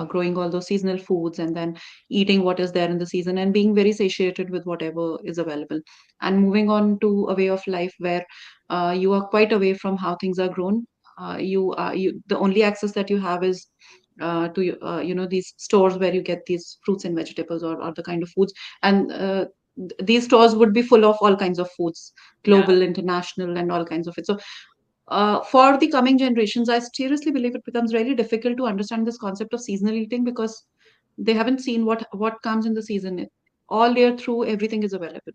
growing all those seasonal foods, and then eating what is there in the season and being very satiated with whatever is available, and moving on to a way of life where you are quite away from how things are grown. You the only access that you have is to these stores where you get these fruits and vegetables, or the kind of foods, and these stores would be full of all kinds of foods, Yeah. global, international, and all kinds of it. So, for the coming generations, I seriously believe it becomes really difficult to understand this concept of seasonal eating because they haven't seen what comes in the season. All year through, everything is available.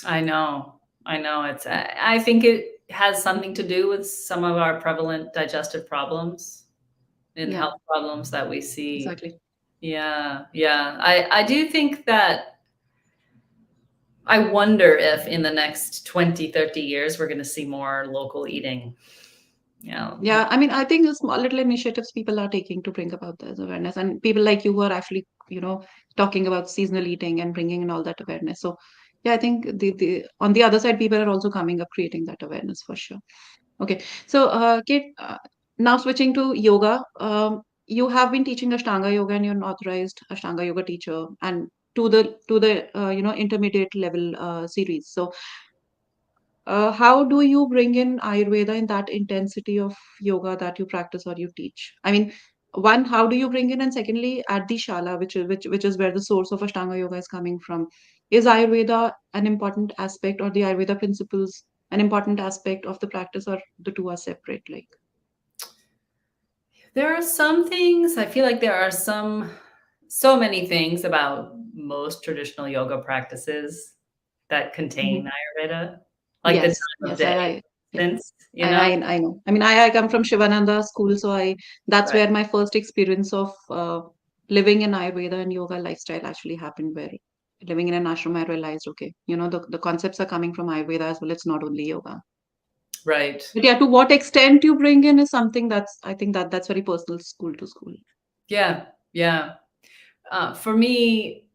I know. I know. I think it has something to do with some of our prevalent digestive problems and Yeah, health problems that we see. exactly. Yeah. Yeah. I do think that I wonder if in the next 20, 30 years, we're going to see more local eating. You know, Yeah, I mean, I think the small little initiatives people are taking to bring about this awareness, and people like you who are actually, talking about seasonal eating and bringing in all that awareness. So, yeah, I think the on the other side, people are also coming up creating that awareness for sure. Okay, so Kate, now switching to yoga, you have been teaching Ashtanga Yoga, and you're an authorized Ashtanga Yoga teacher, and to the intermediate level series. So, how do you bring in Ayurveda in that intensity of yoga that you practice or you teach? I mean, one, how do you bring in, and secondly, at the shala, which is where the source of Ashtanga yoga is coming from, is Ayurveda an important aspect, or the Ayurveda principles an important aspect of the practice, or the two are separate? Like, There are some things, I feel like there are so many things about most traditional yoga practices that contain mhm. Ayurveda, like the Yes, time of yes, day, yeah. for instance, you know? I know. I mean, I come from Shivananda school, so that's Right, where my first experience of living in Ayurveda and yoga lifestyle actually happened. Where living in an ashram, I realized, okay, the concepts are coming from Ayurveda as well. It's not only yoga. right. But yeah, to what extent you bring in is something that's, I think that's very personal, school to school. Yeah, yeah. For me,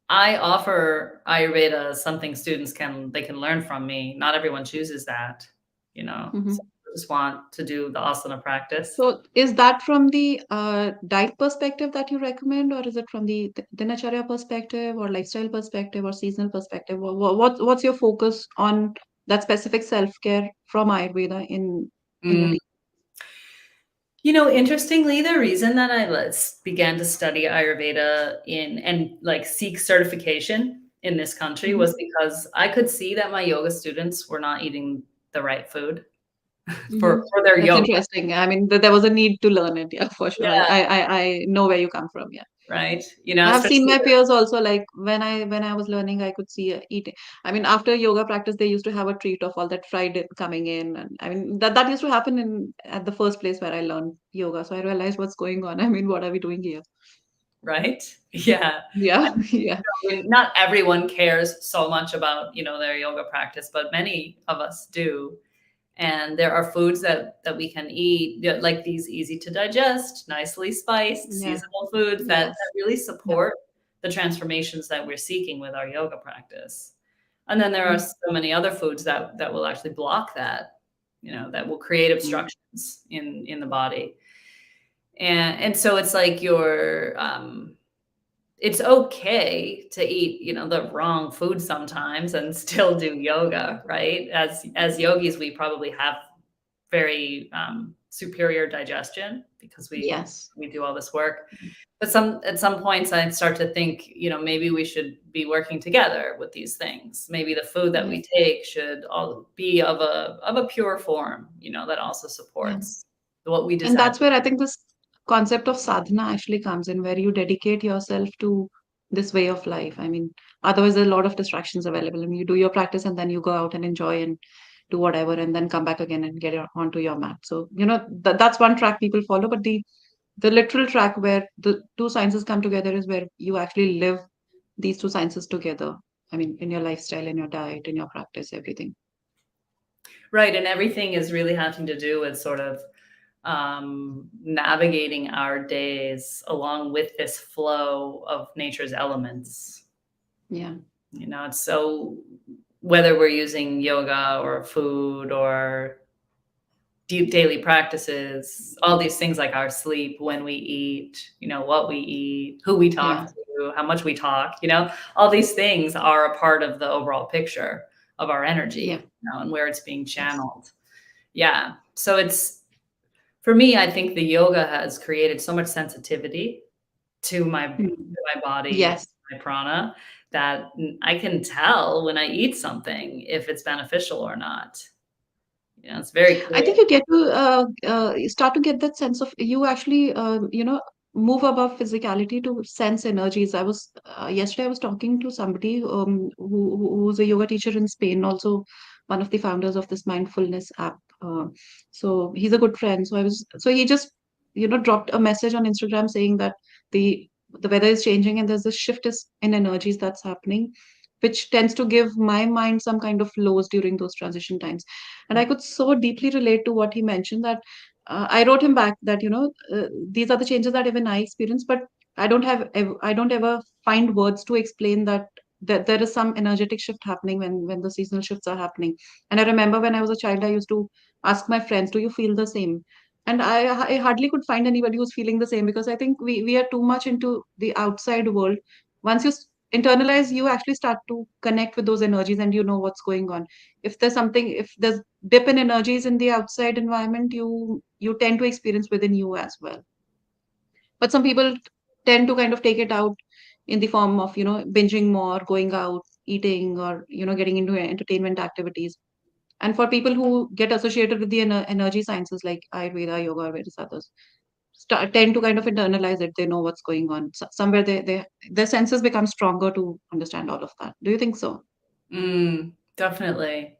I offer Ayurveda as something students can learn from me. Not everyone chooses that, you know. Some Mhm. people just want to do the asana practice. So is that from the diet perspective that you recommend, or is it from the dinacharya perspective, or lifestyle perspective, or seasonal perspective? What's your focus on that specific self-care from Ayurveda in your Mm. team? Interestingly, the reason that I began to study Ayurveda in and like seek certification in this country Hmm. was because I could see that my yoga students were not eating the right food Hmm. for their That's yoga. interesting. I mean, there was a need to learn it. Yeah, for sure. Yeah, I know where you come from. Yeah. right. I have seen Especially my peers also, like when I was learning, I could see eating. I mean, after yoga practice, they used to have a treat of all that fried coming in, and I mean that used to happen in at the first place where I learned yoga. So I realized what's going on. I mean, what are we doing here? right. Yeah. Yeah, yeah, I mean, not everyone cares so much about, their yoga practice, but many of us do. And there are foods that we can eat, like these easy to digest, nicely spiced, yeah, seasonal foods that yes, really yeah, support the transformations that we're seeking with our yoga practice. And then there are mm, so many other foods that will actually block that, that will create mm, obstructions in the body. And so it's like it's okay to eat, the wrong food sometimes and still do yoga, right? As yogis, we probably have very superior digestion because we yes, we do all this work. But at some points, I start to think, maybe we should be working together with these things. Maybe the food that yeah, we take should all be of a pure form, that also yeah. supports what we And desire. that's where I think this concept of sadhana actually comes in, where you dedicate yourself to this way of life. I mean, otherwise, there are a lot of distractions available, and you do your practice and then you go out and enjoy and do whatever, and then come back again and get onto your mat. So, that's one track people follow, but the literal track where the two sciences come together is where you actually live these two sciences together. I mean, in your lifestyle, in your diet, in your practice, everything. Right, and everything is really having to do with sort of navigating our days along with this flow of nature's elements. Yeah, It's so whether we're using yoga or food or deep daily practices, all these things like our sleep, when we eat, what we eat, who we talk yeah, to, how much we talk, all these things are a part of the overall picture of our yeah, energy, and where it's being yes. channeled. Yeah. So for me, I think the yoga has created so much sensitivity to Hmm. my body, Yes. my prana, that I can tell when I eat something if it's beneficial or not. It's very I clear. think you get to you start to get that sense of you actually, move above physicality to sense energies. I was yesterday I was talking to somebody who's a yoga teacher in Spain, also one of the founders of this mindfulness app. So he's a good friend. So he just dropped a message on Instagram saying that the weather is changing and there's this shift is in energies that's happening, which tends to give my mind some kind of lows during those transition times. And I could so deeply relate to what he mentioned that I wrote him back that these are the changes that even I experience, but I don't ever find words to explain that there is some energetic shift happening when the seasonal shifts are happening. And I remember when I was a child, I used to ask my friends, do you feel the same? And I hardly could find anybody who's feeling the same, because I think we are too much into the outside world. Once you internalize, you actually start to connect with those energies and you know what's going on. If there's dip in energies in the outside environment, you tend to experience within you as well. But some people tend to kind of take it out in the form of, binging more, going out, eating, or, getting into entertainment activities. And for people who get associated with the energy sciences like Ayurveda, yoga, or various others, tend to kind of internalize it. They know what's going on. Somewhere their senses become stronger to understand all of that. Do you think so? Definitely.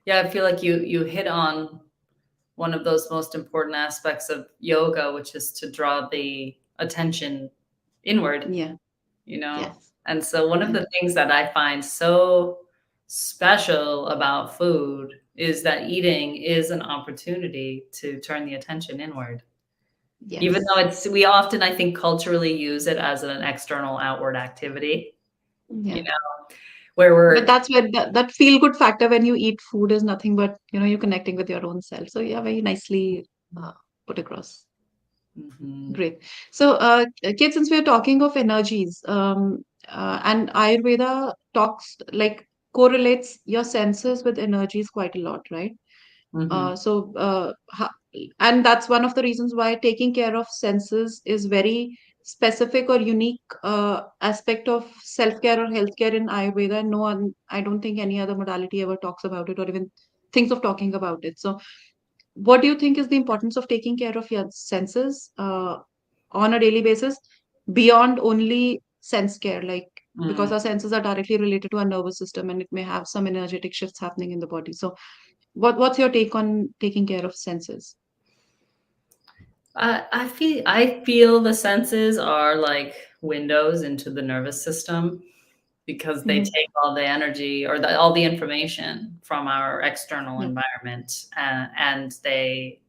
Yeah, I feel like you hit on one of those most important aspects of yoga, which is to draw the attention inward, Yeah. you know? Yes. And so one of Yeah. the things that I find so special about food is that eating is an opportunity to turn the attention inward. Even though Yes. we often, I think, culturally use it as an external outward activity, you Yeah. know, where But we're that's where that feel good factor when you eat food is nothing but, you're connecting with your own self. So yeah, very nicely uh, put across. Mhm, Great. So, Kate, since we're talking of energies, and Ayurveda talks like correlates your senses with energies quite a lot, right? mhm, Uh, so, uh, ha- and that's one of the reasons why taking care of senses is very specific or unique aspect of self-care or healthcare in Ayurveda. No one, I don't think any other modality ever talks about it or even thinks of talking about it. So, what do you think is the importance of taking care of your senses on a daily basis beyond only sense care? Like, because mm. our senses are directly related to our nervous system and it may have some energetic shifts happening in the body. So, what's your take on taking care of senses? I feel the senses are like windows into the nervous system because they Hmm. take all the energy or all the information from our external Yeah. environment, and they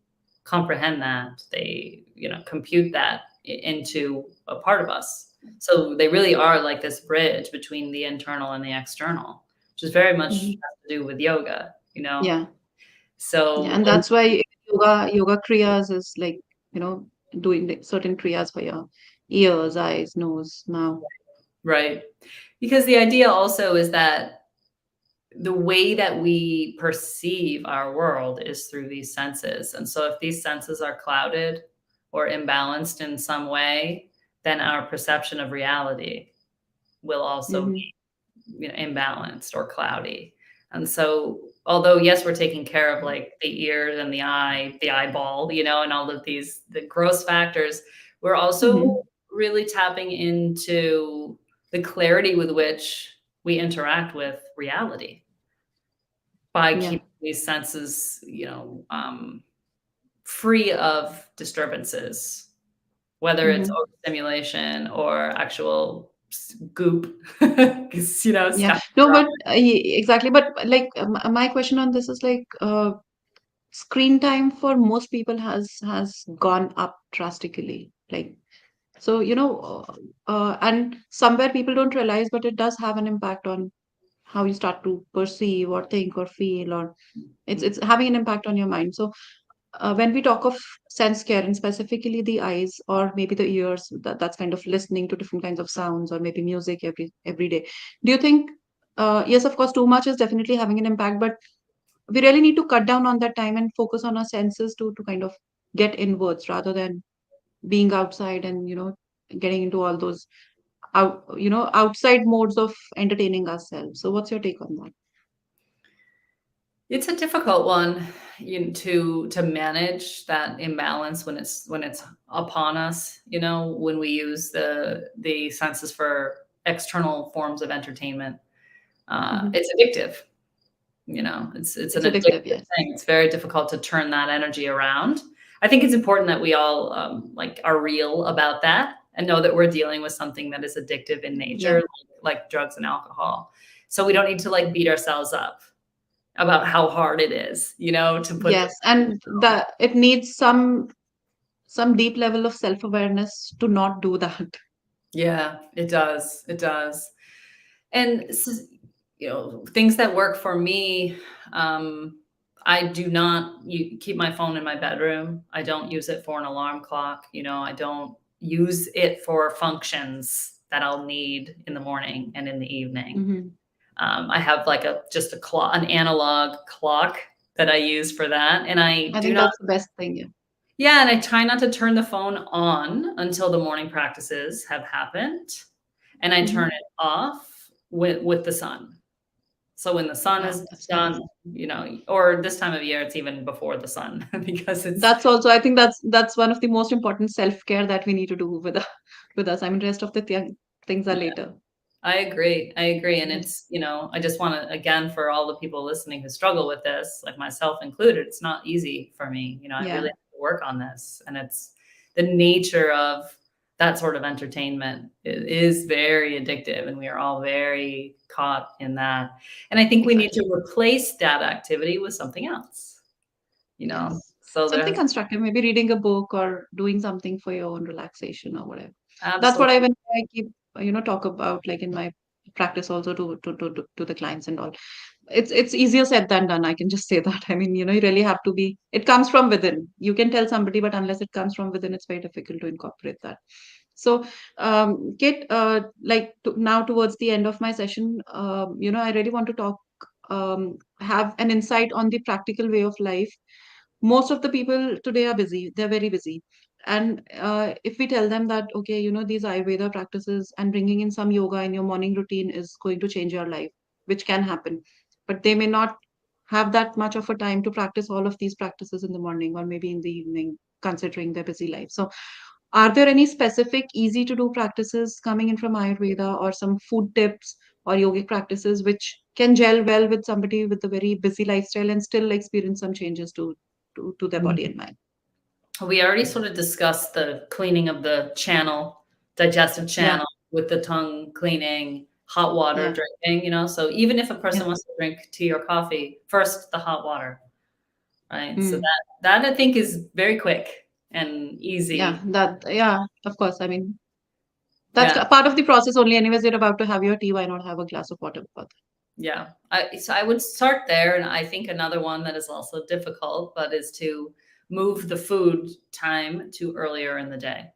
comprehend that, they, compute that into a part of us. So they really are like this bridge between the internal and the external, which is very much Hmm. has to do with yoga. Yeah. Yeah. So And that's why yoga kriyas is like, you know, doing the certain kriyas for your ears, eyes, nose, mouth. right. Because the idea also is that the way that we perceive our world is through these senses. And so if these senses are clouded or imbalanced in some way, then our perception of reality will also Hmm. be, imbalanced or cloudy. And so although yes, we're taking care of like the ears and the eye, the eyeball, and all of these the gross factors, we're also Hmm. really tapping into the clarity with which we interact with reality by Yeah. keeping these senses, free of disturbances, whether it's Hmm. overstimulation or actual goop, 'cause, Yeah. stuff No, but exactly. But like my question on this is like screen time for most people has gone up drastically. Like so, and somewhere people don't realize, but it does have an impact on how you start to perceive or think or feel, or it's having an impact on your mind. So when we talk of sense care and specifically the eyes or maybe the ears, that's kind of listening to different kinds of sounds or maybe music every day. Do you think, yes, of course, too much is definitely having an impact, but we really need to cut down on that time and focus on our senses to kind of get inwards rather than being outside and getting into all those outside modes of entertaining ourselves. So what's your take on that? It's a difficult one, to manage that imbalance when it's upon us, when we use the senses for external forms of entertainment. Hmm. It's addictive, it's an It's addictive, addictive yes. thing. It's very difficult to turn that energy around. I think it's important that we all, like, are real about that and know that we're dealing with something that is addictive in nature, Yeah. like drugs and alcohol. So we don't need to, like, beat ourselves up about how hard it is, to put Yes, this. and that it needs some deep level of self-awareness to not do that. Yeah, it does. It does. And things that work for me, um, I do not keep my phone in my bedroom. I don't use it for an alarm clock. I don't use it for functions that I'll need in the morning and in the evening. Hmm. I have like just a clock, an analog clock that I use for that, and I I do think not. that's the best thing. Yeah. Yeah, and I try not to turn the phone on until the morning practices have happened, and I turn Hmm. it off with the sun. So when the sun Wow, is that's done, nice. or this time of year, it's even before the sun because it's That's also, I think that's one of the most important self-care that we need to do with with us. I mean, rest of the things are later. I agree. I agree. And Yes. it's, I just want to, again, for all the people listening who struggle with this, like myself included, it's not easy for me. I really Yeah. have to work on this. And it's the nature of that sort of entertainment is very addictive. And we are all very caught in that. And I think we need to Exactly. replace that activity with something else, you know? Yes. So Something there's constructive, maybe reading a book or doing something for your own relaxation or whatever. That's what absolutely I keep, talk about like in my practice also to the clients and all. It's easier said than done. I can just say that. I mean, you really have to be, it comes from within. You can tell somebody, but unless it comes from within, it's very difficult to incorporate that. So, Kate, now towards the end of my session, I really want to have an insight on the practical way of life. Most of the people today are busy. They're very busy. And if we tell them that, okay, these Ayurveda practices and bringing in some yoga in your morning routine is going to change your life, which can happen, but they may not have that much of a time to practice all of these practices in the morning or maybe in the evening, considering their busy life. So, are there any specific easy to do practices coming in from Ayurveda or some food tips or yogic practices which can gel well with somebody with a very busy lifestyle and still experience some changes to their body and mind? we already sort of discussed the cleaning of the channel, digestive Yeah, channel with the tongue cleaning, hot water yeah, drinking. So even if a person yeah. wants to drink tea or coffee, first the hot water, right? So Mm. that I think is very quick and Yeah, easy. yeah, of course. I mean, that's Yeah, part of the process only. Anyways, you're about to have your tea. Why not have a glass of water before yeah. So I would start there, and I think another one that is also difficult, but is to move the food time to earlier in the day.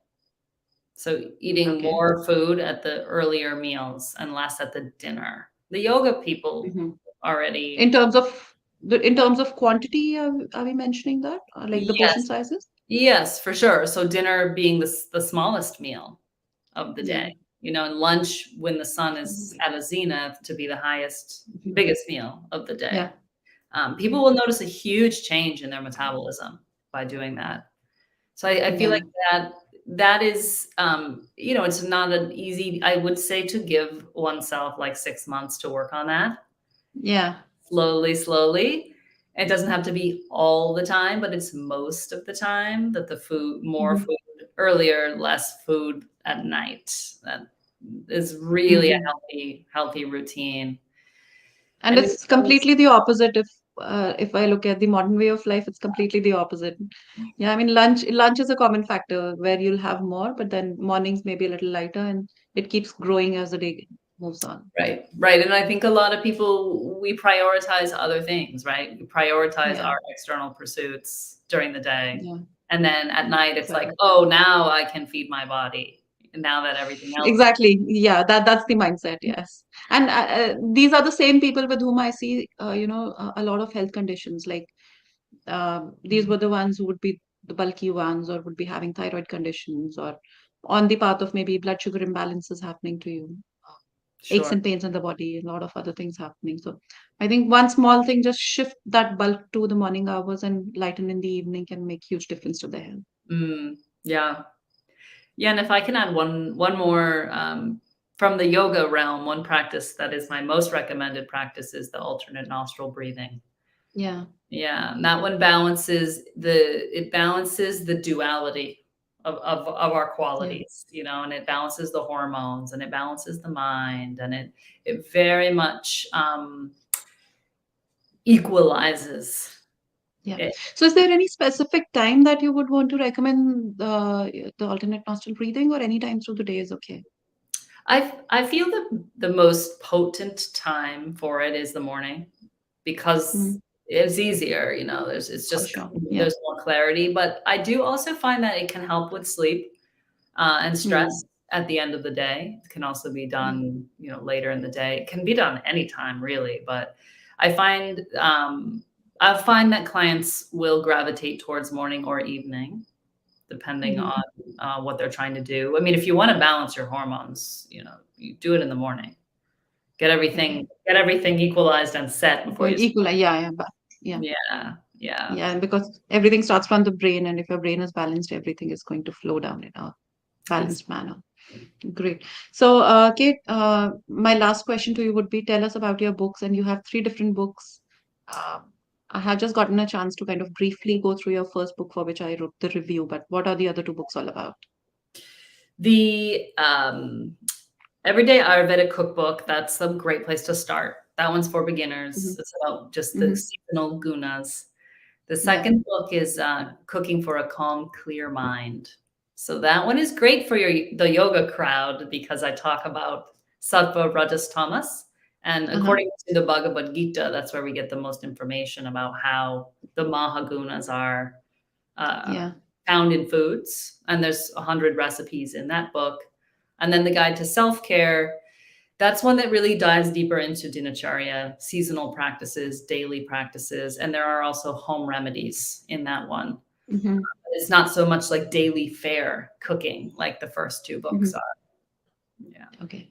So that? eating Okay. more food at the earlier meals and less at the dinner. The yoga people Hmm. In already terms of in terms of quantity, are we mentioning that? Like the portion yes, sizes? yes, for sure. So dinner being the smallest meal of the day, Yeah. and lunch when the sun is Mhm. at a zenith to be the highest, Mhm. biggest meal of the day. Yeah. People will notice a huge change in their metabolism by doing that. So I feel like Yeah. that is, it's not an easy, I would say, to give oneself like 6 months to work on that Yeah. slowly, slowly. It doesn't have to be all the time, but it's most of the time that the food, more Mhm. food earlier, less food at night. That is really a Mhm. healthy routine. And And it's completely the opposite if I look at the modern way of life, it's completely the opposite. Yeah, I mean lunch is a common factor where you'll have more, but then mornings may be a little lighter and it keeps growing as the day moves on. right, right. And I think a lot of people, we prioritize other things, right? We prioritize Yeah. our external pursuits during the day. Yeah. And then at night, it's like, Exactly. oh, now I can feed my body. And now that everything else. Exactly. Yeah, that's the mindset. Yes. And these are the same people with whom I see, a lot of health conditions. Like these were the ones who would be the bulky ones, or would be having thyroid conditions, or on the path of maybe blood sugar imbalances happening to you, aches Sure. and pains in the body, a lot of other things happening. So I think one small thing, just shift that bulk to the morning hours and lighten in the evening, can make huge difference to the health. Mm, yeah. Yeah, and if I can add one more, from the yoga realm, one practice that is my most recommended practice is the alternate nostril breathing. Yeah. Yeah, and that one balances the duality of our Yeah. qualities, and it balances the hormones and it balances the mind, and it very much equalizes Yeah. it. So is there any specific time that you would want to recommend the alternate nostril breathing, or any time through the day is okay? I feel the most potent time for it is the morning because Mm, it's easier, it's for just sure. Yeah. there's more clarity. But I do also find that it can help with sleep and Mm, stress at the end of the day. It can also be yeah. done, later in the day. It can be done anytime, really. But I find I find that clients will gravitate towards morning or evening, depending Hmm. on what they're trying to do. I mean, if you want to balance your hormones, you do it in the morning. Okay. Get everything equalized and set before Going you. equal, yeah, yeah, but yeah, Yeah, yeah, yeah, because everything starts from the brain, and if your brain is balanced, everything is going to flow down in a ex- balanced manner. Great. So, Kate, my last question to you would be tell us about your books, and you have three different books. Uh, I have just gotten a chance to kind of briefly go through your first book for which I wrote the review, but what are the other two books all about? the Everyday Ayurveda Cookbook. That's a great place to start. That one's for beginners. Hmm. It's about just the Hmm. seasonal gunas. The Yeah. second book is Cooking for a Calm, Clear Mind. So that one is great for the yoga crowd because I talk about sattva, rajas, tamas. And Uh-huh. according to the Bhagavad Gita, that's where we get the most information about how the mahagunas are uh, Yeah. found in foods. And there's 100 recipes in that book. And then the Guide to Self-Care, that's one that really dives deeper into dinacharya, seasonal practices, daily practices, and there are also home remedies in that one. Hmm. It's not so much like daily fare cooking like the first two books Hmm. are. Yeah. Okay.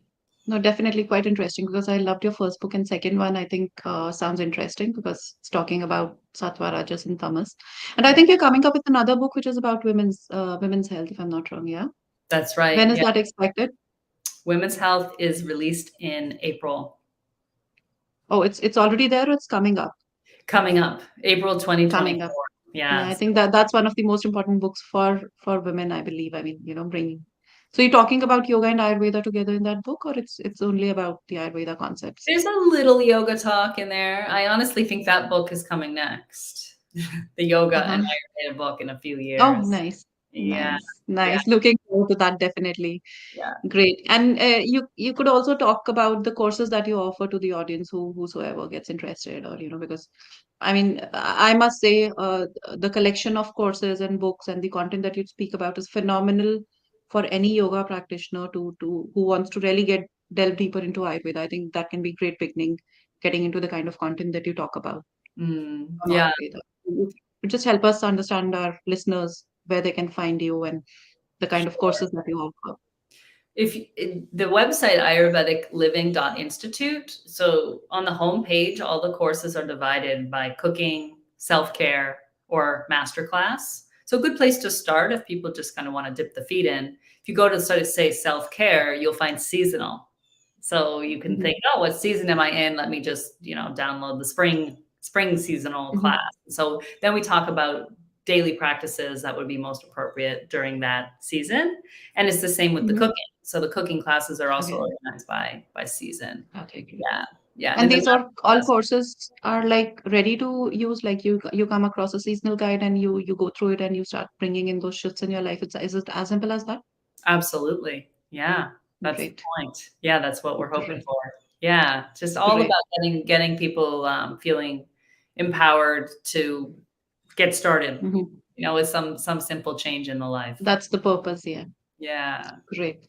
No, definitely quite interesting because I loved your first book and second one I think sounds interesting because it's talking about sattva, rajas, and tamas. And I Yeah. think you're coming up with another book which is about women's health, if I'm not wrong. Yeah. That's When right. is Yeah. that expected? Women's Health is released in April. Oh, it's already there or it's coming up? Coming up, April Coming up. 2024. Yeah, Yeah. I think that's one of the most important books for women, I believe. I mean, bringing. So you're talking about yoga and Ayurveda together in that book, or it's only about the Ayurveda concepts? There's a little yoga talk in there. I honestly think that book is coming next. The yoga and Uh-huh. Ayurveda book in a few Oh, years. nice. Yeah. Nice. Yeah. Nice. Looking forward to that definitely. Yeah. Great. And you could also talk about the courses that you offer to the audience whosoever gets interested or because I mean I must say the collection of courses and books and the content that you speak about is phenomenal for any yoga practitioner to who wants to really get delve deeper into Ayurveda. I think that can be great beginning getting into the kind of content that you talk about on Yeah. Ayurveda. You just help us understand our listeners where they can find you and the kind of Sure. courses that you offer. The website Ayurvedic Living Institute. So on the homepage, all the courses are divided by cooking, self-care, or masterclass. So a good place to start if people just kind of want to dip the feet in. If you go to sort of say self-care, you'll find seasonal. So you can Mhm. think, oh, what season am I in? Let me just, download the spring seasonal class. Mhm. So then we talk about daily practices that would be most appropriate during that season. And it's the same with the Mhm. cooking. So the cooking classes are also Okay. organized by season. Okay, great. Yeah. Yeah. And And then the these are master all class. courses are like ready to use, like you come across a seasonal guide and you go through it and you start bringing in those shifts in your life. Is it as simple as that? Absolutely. Yeah. That's the Great. point. Yeah, that's what we're hoping Great. for. Yeah. Just all Great. about getting people feeling empowered to get started, Mhm. with some simple change in the life. That's the purpose, yeah. Yeah. Great.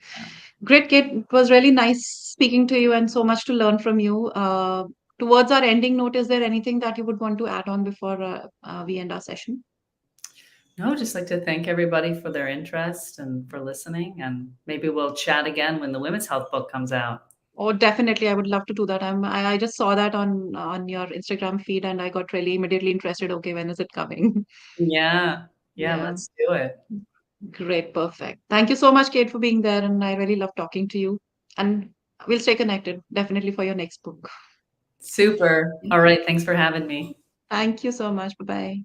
Great, Kate. It was really nice speaking to you and so much to learn from you. Towards our ending note, is there anything that you would want to add on before we end our session? No, just like to thank everybody for their interest and for listening. And maybe we'll chat again when the women's health book comes out. Oh, definitely. I would love to do that. I just saw that on your Instagram feed and I got really immediately interested. Okay, when is it coming? Yeah. Yeah. Yeah, Let's do it. great. Perfect. Thank you so much, Kate, for being there. And I really love talking to you. And we'll stay connected definitely for your next book. Super. All right. Thanks for having me. Thank you so much. Bye bye.